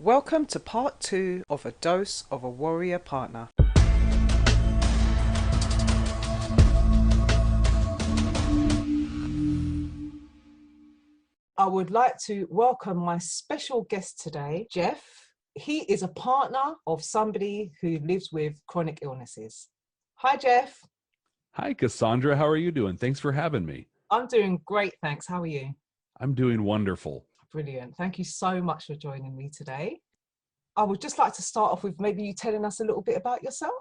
Welcome to part 2 of A Dose of a Warrior Partner. I would like to welcome my special guest today, Jeff. He is a partner of somebody who lives with chronic illnesses. Hi, Jeff. Hi, Cassandra. How are you doing? Thanks for having me. I'm doing great, thanks. How are you? I'm doing wonderful. Brilliant. Thank you so much for joining me today. I would just like to start off with maybe you telling us a little bit about yourself.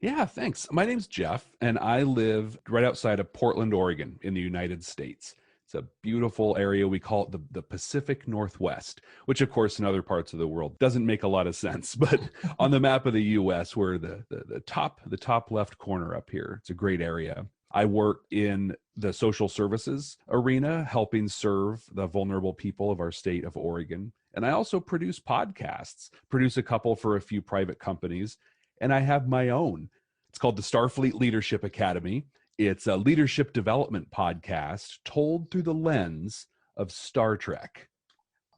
Yeah, thanks. My name's Jeff, and I live right outside of Portland, Oregon in the United States. It's a beautiful area. We call it the Pacific Northwest, which, of course, in other parts of the world doesn't make a lot of sense. But on the map of the U.S., we're the top left corner up here. It's a great area. I work in the social services arena, helping serve the vulnerable people of our state of Oregon. And I also produce podcasts, produce a couple for a few private companies, and I have my own. It's called the Starfleet Leadership Academy. It's a leadership development podcast told through the lens of Star Trek.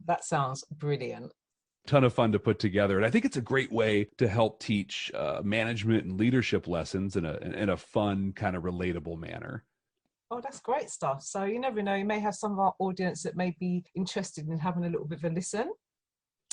That sounds brilliant. Ton of fun to put together. And I think it's a great way to help teach management and leadership lessons in a fun, kind of relatable manner. Oh, that's great stuff. So you never know, you may have some of our audience that may be interested in having a little bit of a listen.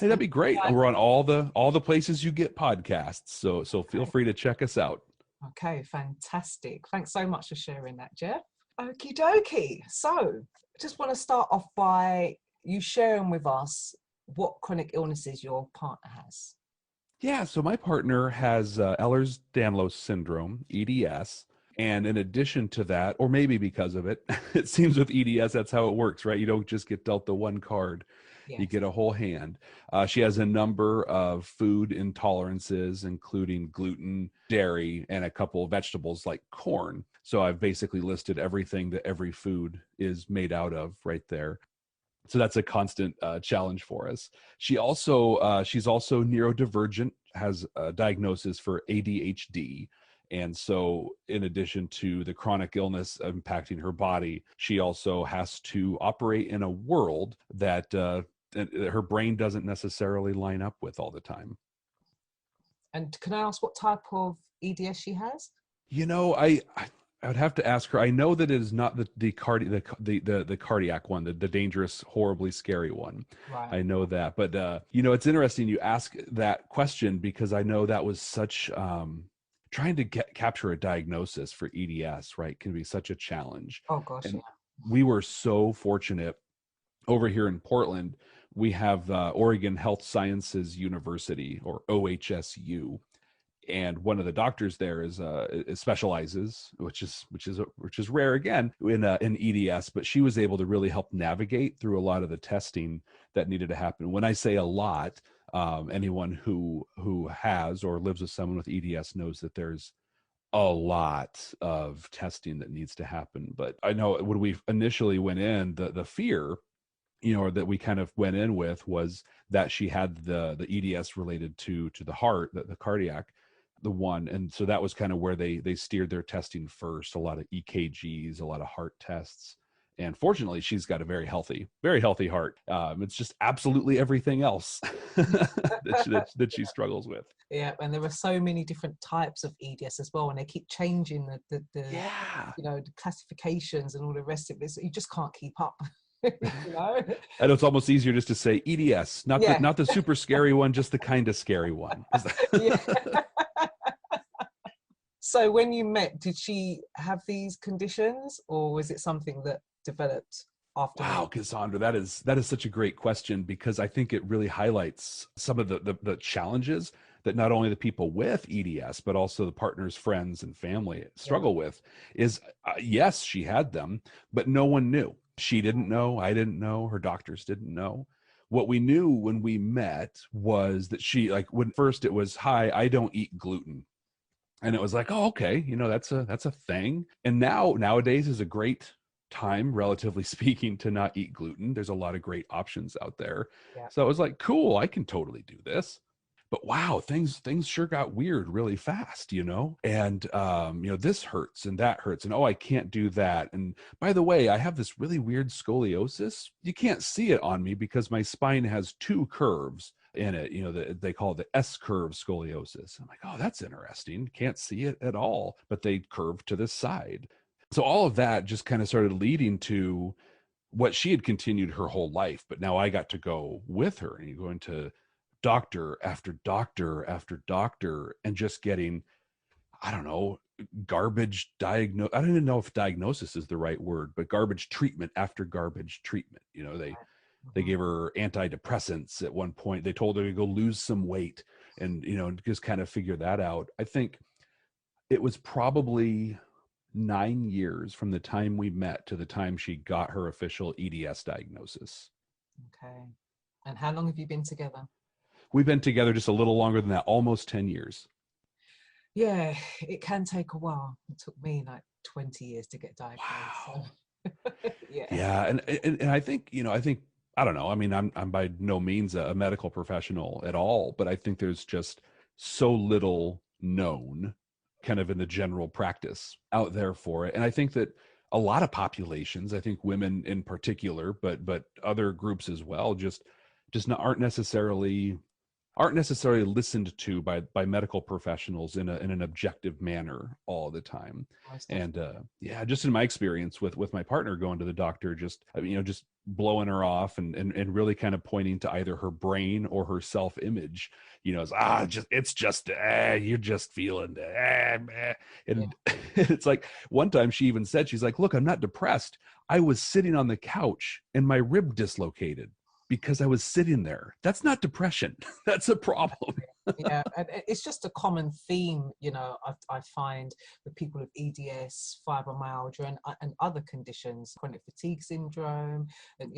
Hey, that'd be great. And we're on all the places you get podcasts. So feel free to check us out. Okay, fantastic. Thanks so much for sharing that, Jeff. Okie dokie. So just want to start off by you sharing with us what chronic illnesses your partner has. Yeah, so my partner has Ehlers-Danlos syndrome, EDS. And in addition to that, or maybe because of it, it seems with EDS, that's how it works, right? You don't just get dealt the one card. Yes. You get a whole hand. She has a number of food intolerances, including gluten, dairy, and a couple of vegetables like corn. So I've basically listed everything that every food is made out of right there. So that's a constant challenge for us. She's also neurodivergent, has a diagnosis for ADHD. And so in addition to the chronic illness impacting her body, she also has to operate in a world that her brain doesn't necessarily line up with all the time. And can I ask what type of EDS she has? You know, I would have to ask her. I know that it is not the cardiac one, the dangerous, horribly scary one. Right. I know that, but it's interesting you ask that question because I know that was such trying to capture a diagnosis for EDS, right, can be such a challenge. Oh gosh, and yeah. We were so fortunate over here in Portland. We have Oregon Health Sciences University, or OHSU. And one of the doctors there is specializes, which is rare again in EDS, but she was able to really help navigate through a lot of the testing that needed to happen. When I say a lot, anyone who has or lives with someone with EDS knows that there's a lot of testing that needs to happen. But I know when we initially went in, the fear, that we kind of went in with was that she had the EDS related to the heart, the cardiac, the one. And so that was kind of where they steered their testing first, a lot of EKGs, a lot of heart tests. And fortunately, she's got a very healthy heart. It's just absolutely everything else that she struggles with. Yeah, and there are so many different types of EDS as well, and they keep changing the Yeah. the classifications and all the rest of it. So you just can't keep up. You know? I know it's almost easier just to say EDS, not the super scary one, just the kind of scary one. Yeah. So when you met, did she have these conditions, or was it something that developed after? Wow, Cassandra, that is such a great question, because I think it really highlights some of the challenges that not only the people with EDS, but also the partners, friends, and family struggle with. Is yes, she had them, but no one knew. She didn't know. I didn't know. Her doctors didn't know. What we knew when we met was that she, like, when first it was, "Hi, I don't eat gluten." And it was like, oh, okay, that's a thing. And nowadays is a great time, relatively speaking, to not eat gluten. There's a lot of great options out there. Yeah. So I was like, cool, I can totally do this. But wow, things sure got weird really fast, and this hurts and that hurts, and oh, I can't do that. And by the way, I have this really weird scoliosis. You can't see it on me because my spine has two curves in it. They call it the S-curve scoliosis. I'm like, oh, that's interesting. Can't see it at all, but they curve to this side. So all of that just kind of started leading to what she had continued her whole life, but now I got to go with her, and you go into doctor after doctor after doctor and just getting, I don't know, garbage I don't even know if diagnosis is the right word, but garbage treatment after garbage treatment. They gave her antidepressants at one point. They told her to go lose some weight and, just kind of figure that out. I think it was probably 9 years from the time we met to the time she got her official EDS diagnosis. Okay. And how long have you been together? We've been together just a little longer than that, almost 10 years. Yeah, it can take a while. It took me like 20 years to get diagnosed. Wow. So. Yeah. Yeah. And I think, I don't know. I mean, I'm by no means a medical professional at all, but I think there's just so little known kind of in the general practice out there for it. And I think that a lot of populations, I think women in particular, but other groups as well, just aren't necessarily listened to by medical professionals in an objective manner all the time. And just in my experience with my partner going to the doctor, just blowing her off and really kind of pointing to either her brain or her self-image, it's just you're just feeling and it's like one time she even said, she's like, look, I'm not depressed. I was sitting on the couch and my rib dislocated because I was sitting there. That's not depression. That's a problem. Yeah, and it's just a common theme, I find with people with EDS, fibromyalgia, and other conditions, chronic fatigue syndrome, and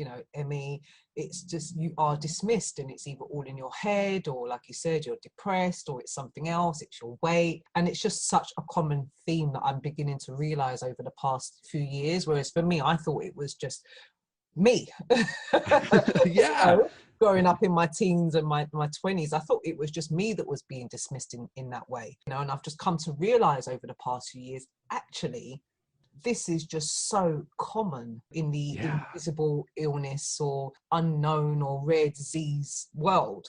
ME. It's just you are dismissed, and it's either all in your head, or like you said, you're depressed, or it's something else. It's your weight, and it's just such a common theme that I'm beginning to realize over the past few years. Whereas for me, I thought it was just me. Yeah. Growing up in my teens and my 20s, I thought it was just me that was being dismissed in that way. And I've just come to realize over the past few years, actually, this is just so common in the invisible illness or unknown or rare disease world.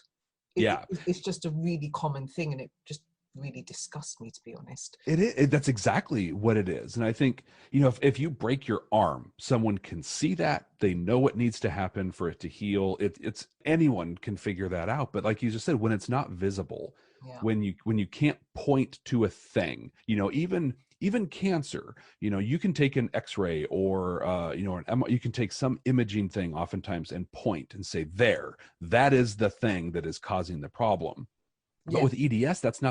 It's just a really common thing, and it just really disgusts me, to be honest. That's exactly what it is. And I think, if you break your arm, someone can see that. They know what needs to happen for it to heal. It's anyone can figure that out. But like you just said, when it's not visible, when you can't point to a thing, even cancer, you can take an X-ray or you can take some imaging thing oftentimes and point and say, that is the thing that is causing the problem. But with EDS, there's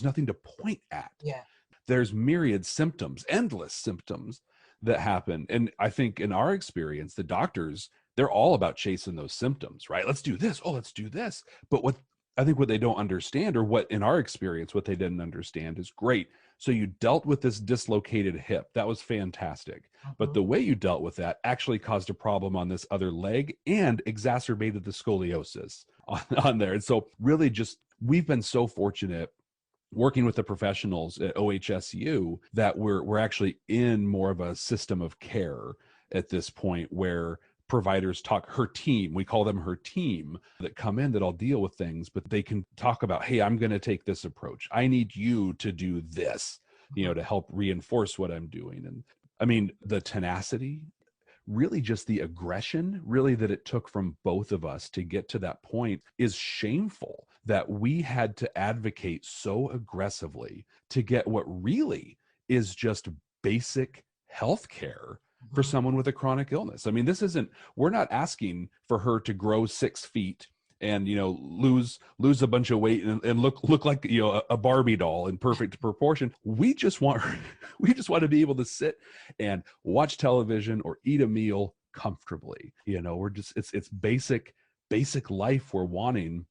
nothing to point at. Yeah. There's myriad symptoms, endless symptoms that happen. And I think in our experience, the doctors, they're all about chasing those symptoms, right? Let's do this. Oh, let's do this. But what they don't understand, or what in our experience, what they didn't understand is, great. So you dealt with this dislocated hip. That was fantastic. But the way you dealt with that actually caused a problem on this other leg and exacerbated the scoliosis on there. And so really we've been so fortunate working with the professionals at OHSU that we're actually in more of a system of care at this point, where providers her team, we call them her team, that come in that all deal with things, but they can talk about, hey, I'm going to take this approach. I need you to do this, to help reinforce what I'm doing. And I mean, the tenacity, really just the aggression, really, that it took from both of us to get to that point is shameful, that we had to advocate so aggressively to get what really is just basic health care for someone with a chronic illness. I mean, we're not asking for her to grow 6 feet and, lose a bunch of weight and look like, a Barbie doll in perfect proportion. We just want to be able to sit and watch television or eat a meal comfortably. It's basic life we're wanting.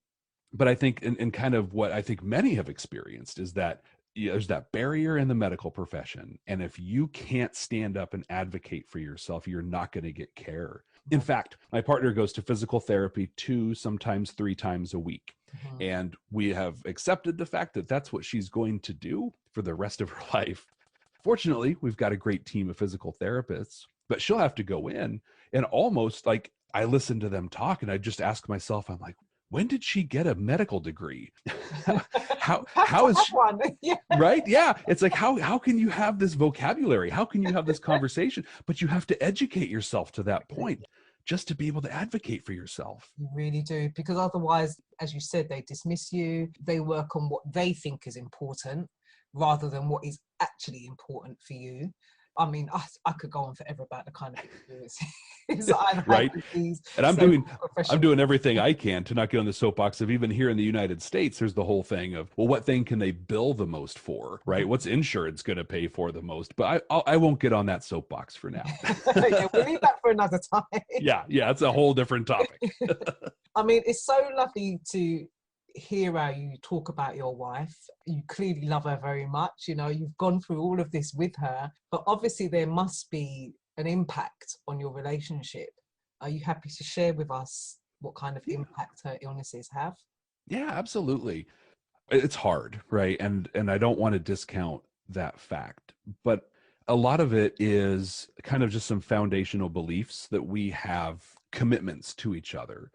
But I think, and kind of what I think many have experienced is that there's that barrier in the medical profession. And if you can't stand up and advocate for yourself, you're not going to get care. In fact, my partner goes to physical therapy 2, sometimes 3 times a week. And we have accepted the fact that that's what she's going to do for the rest of her life. Fortunately, we've got a great team of physical therapists, but she'll have to go in and almost like, I listen to them talk and I just ask myself, I'm like, when did she get a medical degree? how Have how to is have she, one. Yeah. right? Yeah. It's like, how can you have this vocabulary? How can you have this conversation? But you have to educate yourself to that point just to be able to advocate for yourself. You really do, because otherwise, as you said, they dismiss you. They work on what they think is important rather than what is actually important for you. I mean, I could go on forever about the kind of experiences I've had Right. with these And I'm so-called I'm doing professionals. everything I can to not get on the soapbox of, even here in the United States, there's the whole thing of, well, what thing can they bill the most for, right? What's insurance going to pay for the most? But I won't get on that soapbox for now. Yeah, we'll leave that for another time. Yeah, it's a whole different topic. I mean, it's so lovely to hear how you talk about your wife. You clearly love her very much. You know, you've gone through all of this with her, but obviously there must be an impact on your relationship. Are you happy to share with us what kind of impact her illnesses have? Yeah, absolutely. It's hard, right? And I don't want to discount that fact, but a lot of it is kind of just some foundational beliefs that we have, commitments to each other.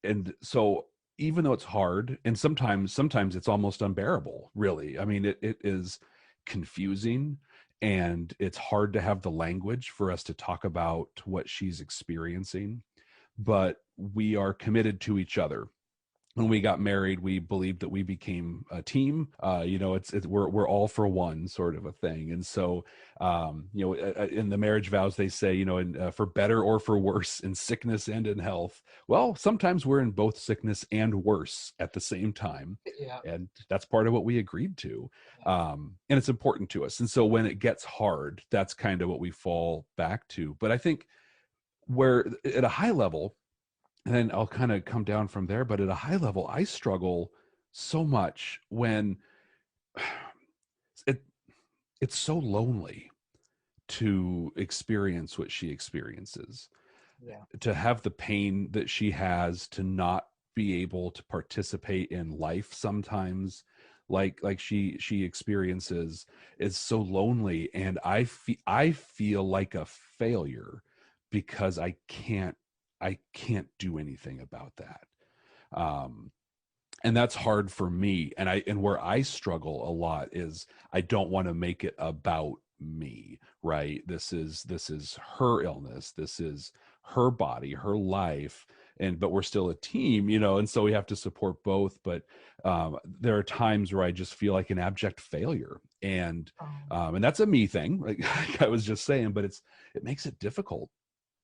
And so even though it's hard, and sometimes it's almost unbearable, really. I mean, it is confusing, and it's hard to have the language for us to talk about what she's experiencing, but we are committed to each other. When we got married, we believed that we became a team. It's we're all for one, sort of a thing. And so, in the marriage vows, they say, for better or for worse, in sickness and in health. Well, sometimes we're in both sickness and worse at the same time, Yeah. and that's part of what we agreed to. And it's important to us. And so when it gets hard, that's kind of what we fall back to. But I think, where at a high level, and then I'll kind of come down from there. But at a high level, I struggle so much when it it's so lonely to experience what she experiences, Yeah. to have the pain that she has, to not be able to participate in life sometimes, like she experiences, is so lonely. And I feel like a failure because I can't do anything about that. Um, and that's hard for me. And where I struggle a lot is, I don't want to make it about me, right? This is her illness. This is her body, her life. But we're still a team, and so we have to support both. But there are times where I just feel like an abject failure. And that's a me thing, like I was just saying, but it makes it difficult.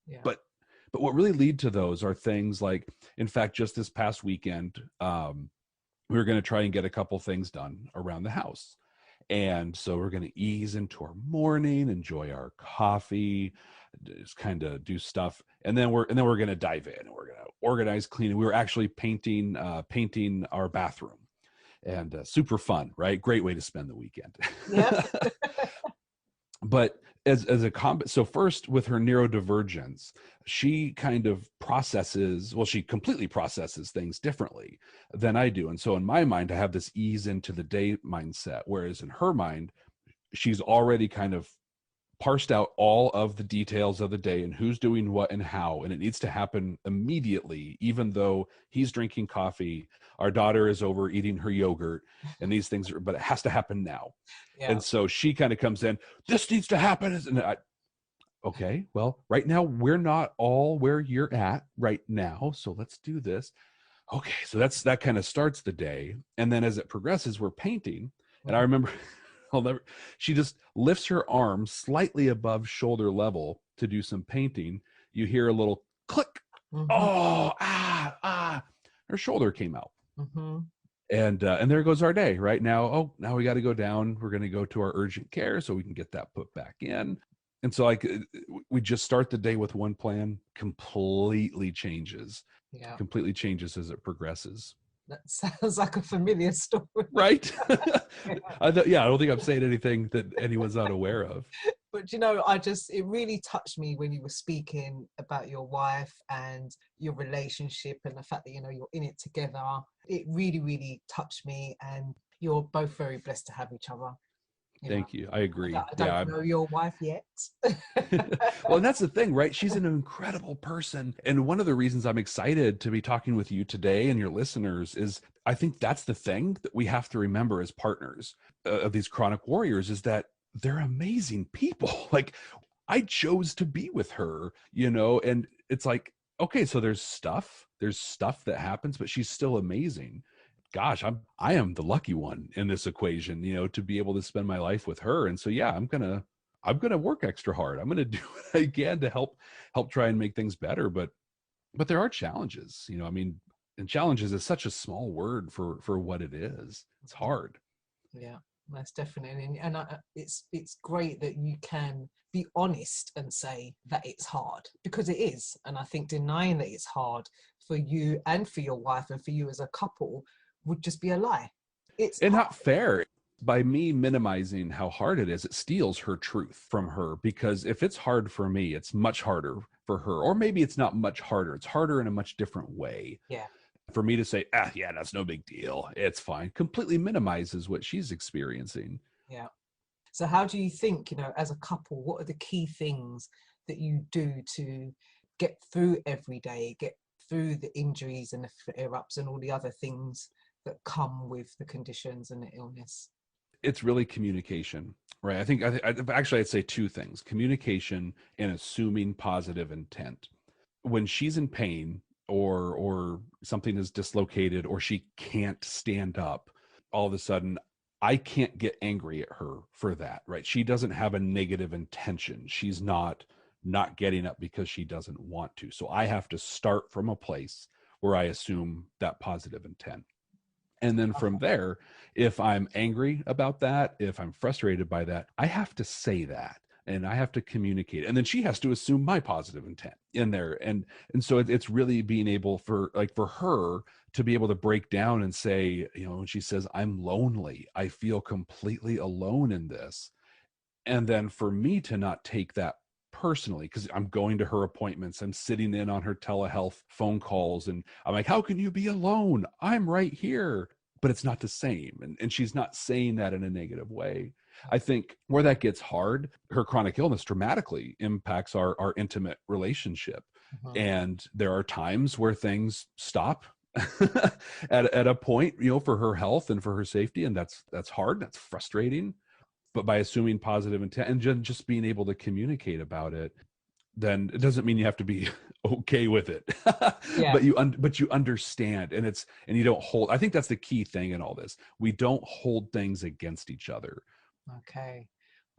Yeah. But what really lead to those are things like, in fact, just this past weekend, we were going to try and get a couple things done around the house. And so we're going to ease into our morning, enjoy our coffee, just kind of do stuff. And then we're going to dive in, and we're going to organize, clean. And we were actually painting our bathroom, and super fun, right? Great way to spend the weekend. Yeah. But as a combat, so first, with her neurodivergence, she kind of she completely processes things differently than I do. And so in my mind, I have this ease into the day mindset, whereas in her mind, she's already kind of parsed out all of the details of the day and who's doing what and how, and it needs to happen immediately, even though he's drinking coffee, our daughter is over eating her yogurt, and these things but it has to happen now. Yeah. And so she kind of comes in, this needs to happen. And okay, well, right now we're not all where you're at right now, so let's do this. Okay, so that kind of starts the day. And then as it progresses, we're painting. And I remember, she just lifts her arm slightly above shoulder level to do some painting. You hear a little click. Mhm. Oh, her shoulder came out. Mhm. And there goes our day right now. Oh, now we got to go down. We're going to go to our urgent care so we can get that put back in. And so we just start the day with one plan, completely changes Yeah. as it progresses. That sounds like a familiar story. Right. Yeah. I don't think I'm saying anything that anyone's not aware of. But it really touched me when you were speaking about your wife and your relationship, and the fact that, you're in it together. It really, really touched me, and you're both very blessed to have each other. you know. Thank you. I agree. I Yeah. don't know your wife yet. Well, and that's the thing, right? She's an incredible person. And one of the reasons I'm excited to be talking with you today and your listeners is I think that's the thing that we have to remember as partners of these chronic warriors is that they're amazing people. Like I chose to be with her, and it's like, okay, so there's stuff that happens, but she's still amazing. Gosh, I am the lucky one in this equation, to be able to spend my life with her. And so, yeah, I'm gonna work extra hard. I'm gonna do what I can to help try and make things better. But there are challenges, I mean, and challenges is such a small word for what it is. It's hard. Yeah, most definitely. It's great that you can be honest and say that it's hard, because it is. And I think denying that it's hard for you and for your wife and for you as a couple would just be a lie. It's And hard. not fair. By me minimizing how hard it is, it steals her truth from her, because if it's hard for me, it's much harder for her. Or maybe it's not much harder. It's harder in a much different way. Yeah. For me to say, yeah, that's no big deal, it's fine, completely minimizes what she's experiencing. Yeah. So how do you think, as a couple, what are the key things that you do to get through every day, get through the injuries and the flare-ups and all the other things that come with the conditions and the illness? It's really communication, right? Actually, I'd say two things: communication and assuming positive intent. When she's in pain or something is dislocated or she can't stand up, all of a sudden I can't get angry at her for that, right? She doesn't have a negative intention. She's not getting up because she doesn't want to. So I have to start from a place where I assume that positive intent. And then from there, if I'm angry about that, if I'm frustrated by that, I have to say that and I have to communicate. And then she has to assume my positive intent in there. And so it's really being able for her to be able to break down and say, when she says, I'm lonely, I feel completely alone in this. And then for me to not take that personally, because I'm going to her appointments, I'm sitting in on her telehealth phone calls, and I'm like, how can you be alone? I'm right here. But it's not the same. And she's not saying that in a negative way. I think where that gets hard, her chronic illness dramatically impacts our intimate relationship. Mm-hmm. And there are times where things stop at a point, for her health and for her safety. And that's hard. That's frustrating. But by assuming positive intent and just being able to communicate about it, then it doesn't mean you have to be okay with it. Yeah. But you understand, and you don't hold. I think that's the key thing in all this. We don't hold things against each other. Okay.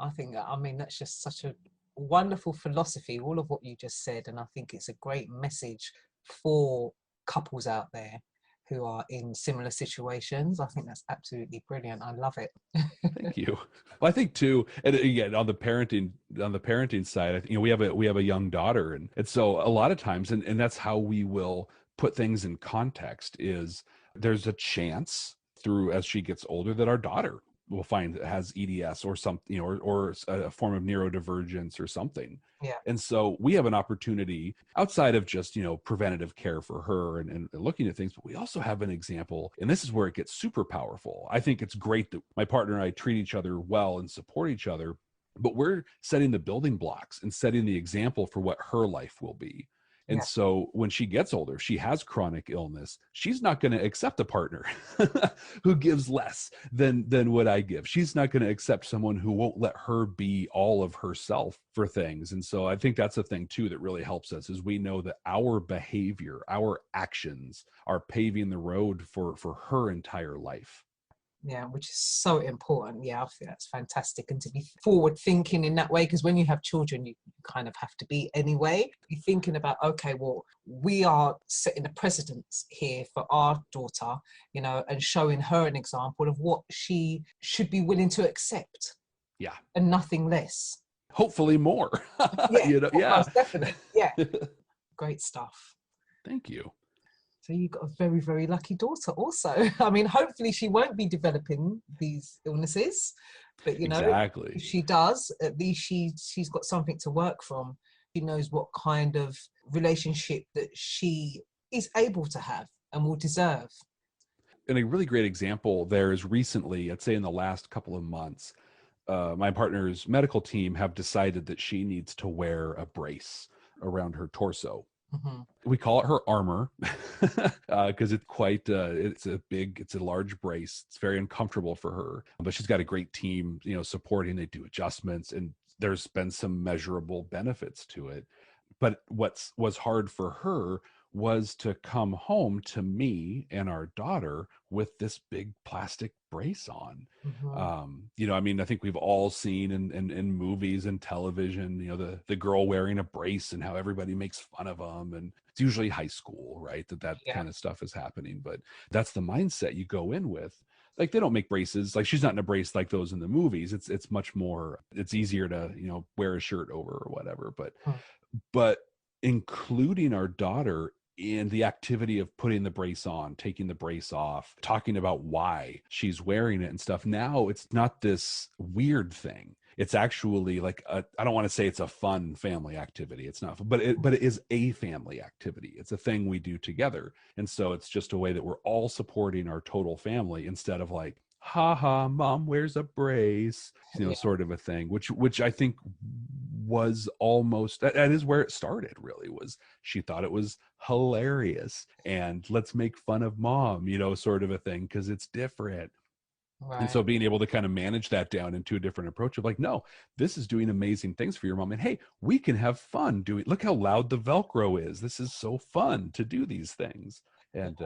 I mean, that's just such a wonderful philosophy, all of what you just said. And I think it's a great message for couples out there who are in similar situations. I think that's absolutely brilliant. I love it. Thank you. Well, I think too, and again, on the parenting side, I think, we have a young daughter, and so a lot of times, and that's how we will put things in context, is there's a chance through as she gets older that our daughter will find that has EDS or something, or a form of neurodivergence or something. Yeah. And so we have an opportunity outside of just, preventative care for her and looking at things, but we also have an example, and this is where it gets super powerful. I think it's great that my partner and I treat each other well and support each other, but we're setting the building blocks and setting the example for what her life will be. And so when she gets older, she has chronic illness, she's not going to accept a partner who gives less than what I give. She's not going to accept someone who won't let her be all of herself for things. And so I think that's a thing too that really helps us, is we know that our behavior, our actions are paving the road for her entire life. Yeah, which is so important. Yeah, I think that's fantastic. And to be forward thinking in that way, because when you have children, you kind of have to be anyway. You're thinking about, okay, well, we are setting a precedence here for our daughter, and showing her an example of what she should be willing to accept. Yeah. And nothing less. Hopefully more. Yeah. Yeah. Most definitely. Yeah. Great stuff. Thank you. So you've got a very, very lucky daughter also. I mean, hopefully she won't be developing these illnesses, but exactly. if she does, at least she's got something to work from. She knows what kind of relationship that she is able to have and will deserve. And a really great example there is recently, I'd say in the last couple of months, my partner's medical team have decided that she needs to wear a brace around her torso. Mhm. We call it her armor because it's a large brace. It's very uncomfortable for her, but she's got a great team, supporting. They do adjustments, and there's been some measurable benefits to it. But was hard for her was to come home to me and our daughter with this big plastic brace on. Mhm. I mean, I think we've all seen in movies and television, the girl wearing a brace and how everybody makes fun of them. And it's usually high school, right? That Yeah. kind of stuff is happening. But that's the mindset you go in with. Like, they don't make braces. Like, she's not in a brace like those in the movies. It's much more, it's easier to, wear a shirt over or whatever. Mm. But including our daughter in the activity of putting the brace on, taking the brace off, talking about why she's wearing it and stuff. Now it's not this weird thing. It's actually like I don't want to say it's a fun family activity. It's not, but it is a family activity. It's a thing we do together. And so it's just a way that we're all supporting our total family instead of like, ha ha, mom wears a brace, Yeah. sort of a thing, which I think was almost, that is where it started, really. Was she thought it was hilarious and let's make fun of mom, sort of a thing, because it's different. And Right. so being able to kind of manage that down into a different approach of like, no, this is doing amazing things for your mom. And hey, we can have fun doing, look how loud the Velcro is. This is so fun to do these things. And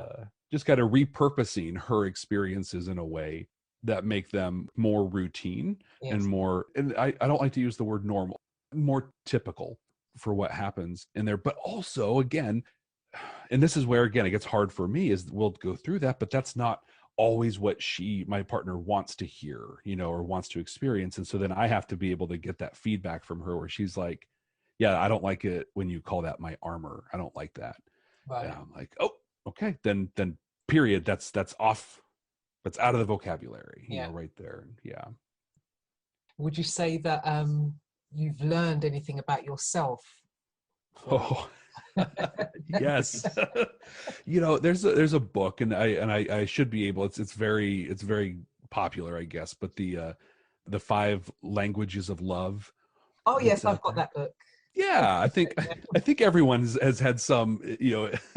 just kind of repurposing her experiences in a way that make them more routine and Yes. more, and I don't like to use the word normal, more typical for what happens in there. But also, again, and this is where, again, it gets hard for me, is we'll go through that, but that's not always what my partner wants to hear, or wants to experience. And so then I have to be able to get that feedback from her where she's like, yeah, I don't like it when you call that my armor. I don't like that. And Right. I'm like, oh, okay, then period. That's off. That's out of the vocabulary, Yeah. right there. Yeah. Would you say that you've learned anything about yourself from Oh, yes. There's a book, and I should be able. It's very popular, I guess. But the five languages of love Oh that's yes, I've out got there. that book. Yeah, I think Yeah. I think everyone has had some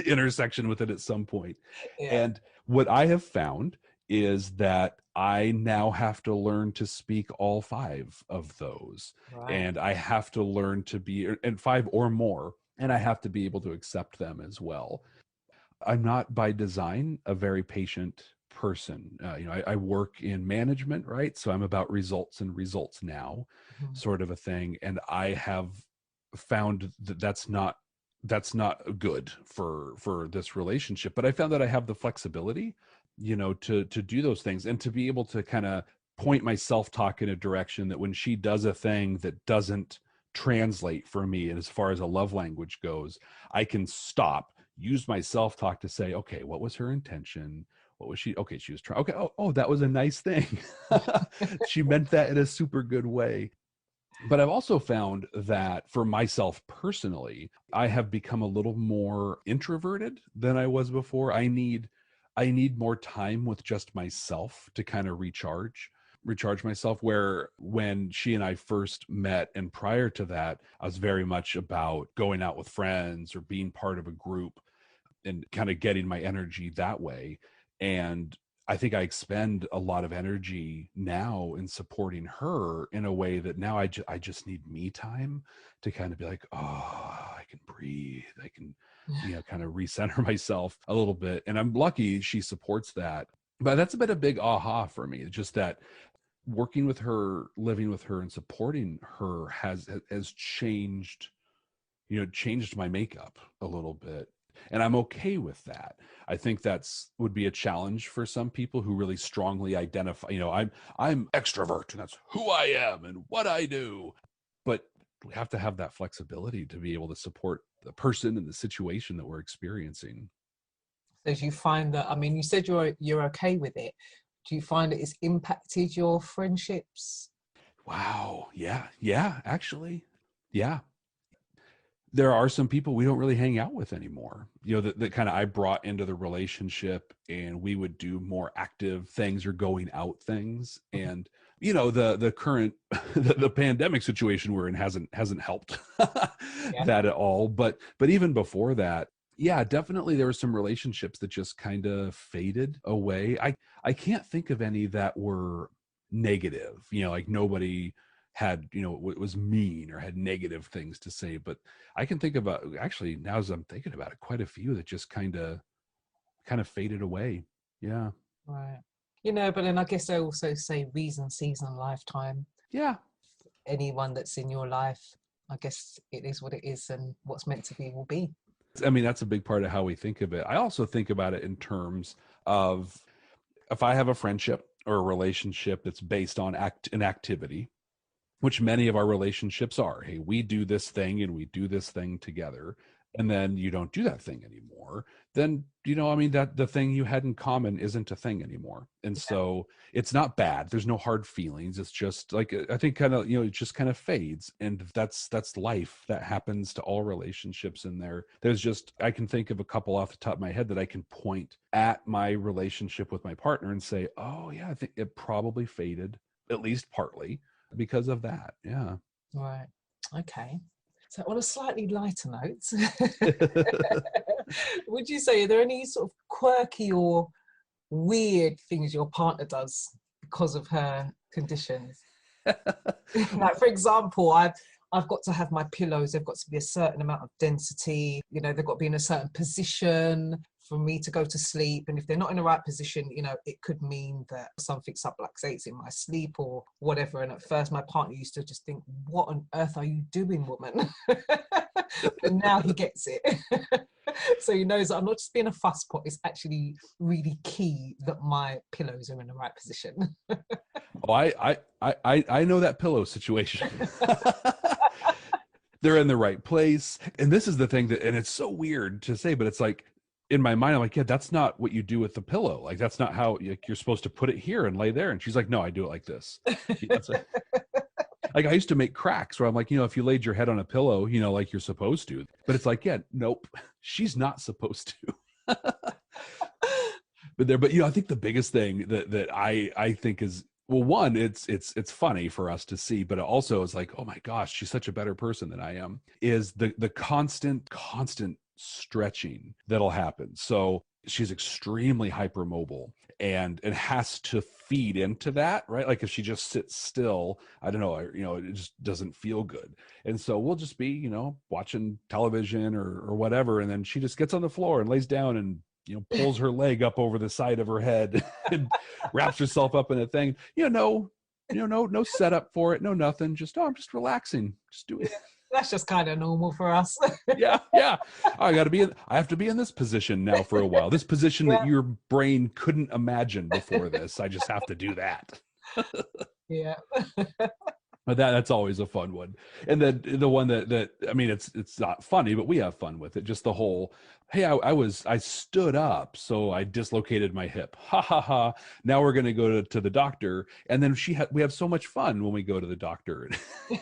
intersection with it at some point. Yeah. And what I have found is that I now have to learn to speak all five of those, Right. and I have to learn to be, and five or more, and I have to be able to accept them as well. I'm not by design a very patient person. I work in management, right? So I'm about results and results now, Mhm. sort of a thing. And I have found that that's not good for this relationship. But I found that I have the flexibility, to do those things and to be able to kind of point my self-talk in a direction that when she does a thing that doesn't translate for me, and as far as a love language goes, I can stop, use my self-talk to say, okay, what was her intention? What was she? Okay, she was trying. Okay, oh, that was a nice thing. She meant that in a super good way. But I've also found that for myself personally, I have become a little more introverted than I was before. I need more time with just myself to kind of recharge myself, where when she and I first met and prior to that, I was very much about going out with friends or being part of a group and kind of getting my energy that way. And I think I expend a lot of energy now in supporting her in a way that now I just need me time to kind of be like, oh, I can breathe. I can, kind of recenter myself a little bit. And I'm lucky she supports that. But that's been a big aha for me. Just that working with her, living with her, and supporting her has changed my makeup a little bit, and I'm okay with that. I think that's would be a challenge for some people who really strongly identify, I'm extrovert and that's who I am and what I do. But we have to have that flexibility to be able to support the person and the situation that we're experiencing. So do you find that, I mean, you said you're okay with it. Do you find that it's impacted your friendships? Wow. Yeah, actually. Yeah. there are some people we don't really hang out with anymore, that kind of I brought into the relationship, and we would do more active things or going out things. And the current the pandemic situation we're in hasn't helped Yeah. that at all. But even before that, yeah, definitely there were some relationships that just kind of faded away. I can't think of any that were negative, like nobody had, was mean or had negative things to say. But I can think about, actually, now as I'm thinking about it, quite a few that just kind of faded away. Yeah. Right. But then I guess I also say reason, season, lifetime. Yeah. Anyone that's in your life, I guess it is what it is, and what's meant to be will be. I mean, that's a big part of how we think of it. I also think about it in terms of, if I have a friendship or a relationship that's based on an activity, which many of our relationships are. Hey, we do this thing and we do this thing together, and then you don't do that thing anymore. Then, I mean, that the thing you had in common isn't a thing anymore. And so it's not bad. There's no hard feelings. It's just like, I think kind of, it just kind of fades. And that's life. That happens to all relationships in there. There's just, I can think of a couple off the top of my head that I can point at my relationship with my partner and say, oh yeah, I think it probably faded, at least partly, because of that. Yeah. Right. Okay. So on a slightly lighter note, would you say, are there any sort of quirky or weird things your partner does because of her conditions? Like, for example, I've got to have my pillows, they've got to be a certain amount of density, they've got to be in a certain position for me to go to sleep. And if they're not in the right position, it could mean that something subluxates in my sleep or whatever. And at first my partner used to just think, what on earth are you doing, woman? But now he gets it. So he knows that I'm not just being a fusspot, it's actually really key that my pillows are in the right position. Oh, I know that pillow situation. They're in the right place. And this is the thing and it's so weird to say, but it's like, in my mind, I'm like, yeah, that's not what you do with the pillow. Like, that's not how you're supposed to put it here and lay there. And she's like, no, I do it like this. Like I used to make cracks where I'm like, if you laid your head on a pillow, like you're supposed to, but it's like, yeah, nope, she's not supposed to. But I think the biggest thing that I think is, well, one, it's funny for us to see, but it also is like, oh my gosh, she's such a better person than I am, is the constant stretching that'll happen. So she's extremely hypermobile, and it has to feed into that, right? Like if she just sits still, I don't know, it just doesn't feel good. And so we'll just be, watching television or whatever, and then she just gets on the floor and lays down and pulls her leg up over the side of her head and wraps herself up in a thing. No setup for it, no nothing. Just, I'm just relaxing, just do it. That's just kind of normal for us. Yeah. I have to be in this position now for a while. This position that your brain couldn't imagine before this. I just have to do that. Yeah. But that's always a fun one. And then the one that I mean, it's not funny, but we have fun with it. Just the whole, hey, I stood up, so I dislocated my hip. Ha ha ha. Now we're going to go to the doctor. And then we have so much fun when we go to the doctor.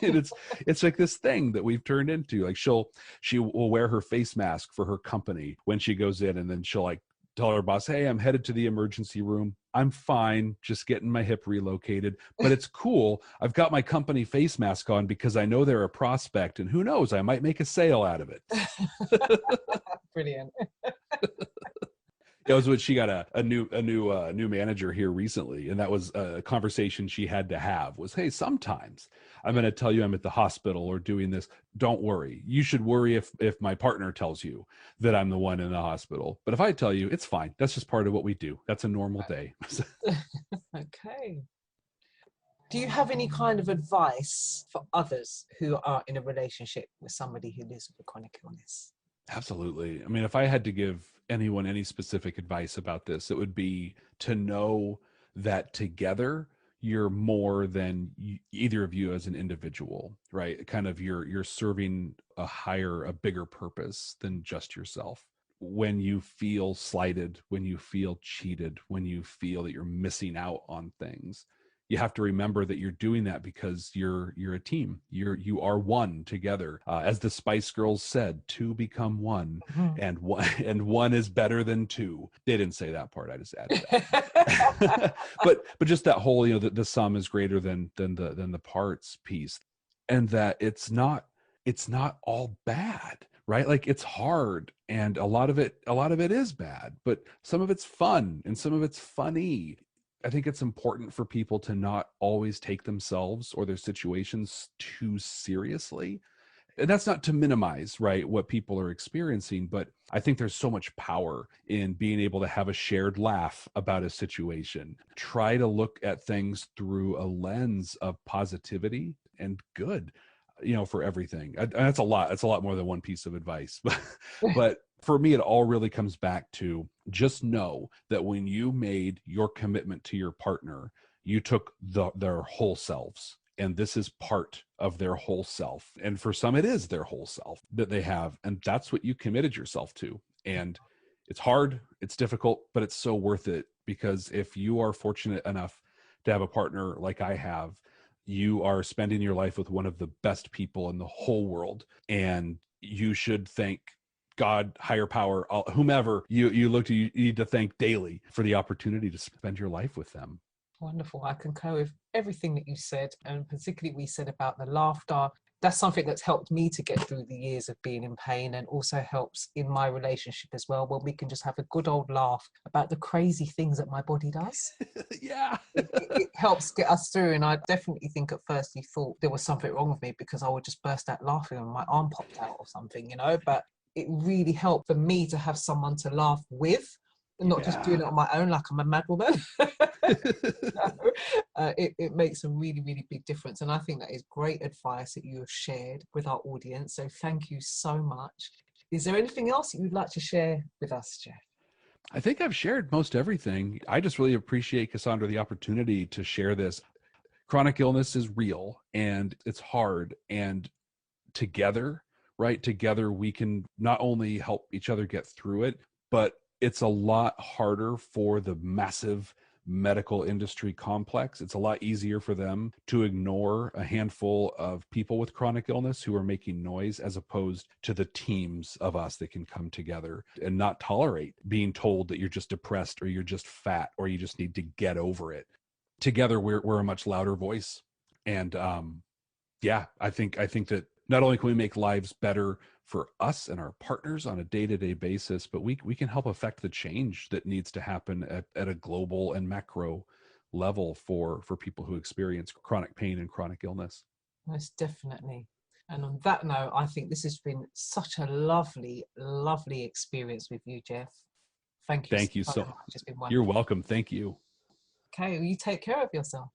And it's like this thing that we've turned into. Like she will wear her face mask for her company when she goes in, and then she'll like tell her boss, hey, I'm headed to the emergency room. I'm fine, just getting my hip relocated, but it's cool. I've got my company face mask on because I know they're a prospect, and who knows, I might make a sale out of it. Brilliant. That was when she got a new manager here recently, and that was a conversation she had to have was, hey, sometimes I'm going to tell you I'm at the hospital or doing this. Don't worry. You should worry if my partner tells you that I'm the one in the hospital. But if I tell you, it's fine. That's just part of what we do. That's a normal day. Okay. Do you have any kind of advice for others who are in a relationship with somebody who lives with a chronic illness? Absolutely. I mean, if I had to give anyone any specific advice about this, it would be to know that together you're more than either of you as an individual, right? Kind of you're serving a bigger purpose than just yourself. When you feel slighted, when you feel cheated, when you feel that you're missing out on things, you have to remember that you're doing that because you're a team. You are one together. As the Spice Girls said, two become one, Mhm. and one is better than two. They didn't say that part. I just added that. but just that whole, the sum is greater than the parts piece, and that it's not all bad, right? Like, it's hard, and a lot of it is bad, but some of it's fun and some of it's funny. I think it's important for people to not always take themselves or their situations too seriously. And that's not to minimize, right, what people are experiencing, but I think there's so much power in being able to have a shared laugh about a situation. Try to look at things through a lens of positivity and good, for everything. And that's a lot. It's a lot more than one piece of advice. But for me, it all really comes back to just know that when you made your commitment to your partner, you took their whole selves. And this is part of their whole self. And for some, it is their whole self that they have. And that's what you committed yourself to. And it's hard, it's difficult, but it's so worth it, because if you are fortunate enough to have a partner like I have, you are spending your life with one of the best people in the whole world. And you should thank God, higher power, whomever you need to thank daily for the opportunity to spend your life with them. Wonderful. I concur with everything that you said, and particularly we said about the laughter. That's something that's helped me to get through the years of being in pain, and also helps in my relationship as well, when we can just have a good old laugh about the crazy things that my body does. Yeah. It helps get us through. And I definitely think at first he thought there was something wrong with me because I would just burst out laughing and my arm popped out or something, but it really helped for me to have someone to laugh with, and not just doing it on my own like I'm a mad woman. It makes a really, really big difference. And I think that is great advice that you have shared with our audience. So thank you so much. Is there anything else that you'd like to share with us, Jeff? I think I've shared most everything. I just really appreciate, Cassandra, the opportunity to share this. Chronic illness is real and it's hard. And together, right, together we can not only help each other get through it, but it's a lot harder for the massive medical industry complex. It's a lot easier for them to ignore a handful of people with chronic illness who are making noise, as opposed to the teams of us that can come together and not tolerate being told that you're just depressed or you're just fat or you just need to get over it. Together, we're a much louder voice. And I think that not only can we make lives better for us and our partners on a day-to-day basis, but we can help affect the change that needs to happen at a global and macro level for people who experience chronic pain and chronic illness. Most definitely. And on that note, I think this has been such a lovely, lovely experience with you, Jeff. Thank you. Thank you so much. It's been wonderful. You're welcome. Thank you. Okay, well, you take care of yourself.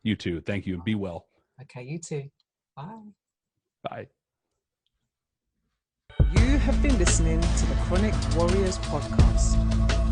You too. Thank you, and be well. Okay, you too. Bye. Bye. You have been listening to the Chronic Warriors podcast.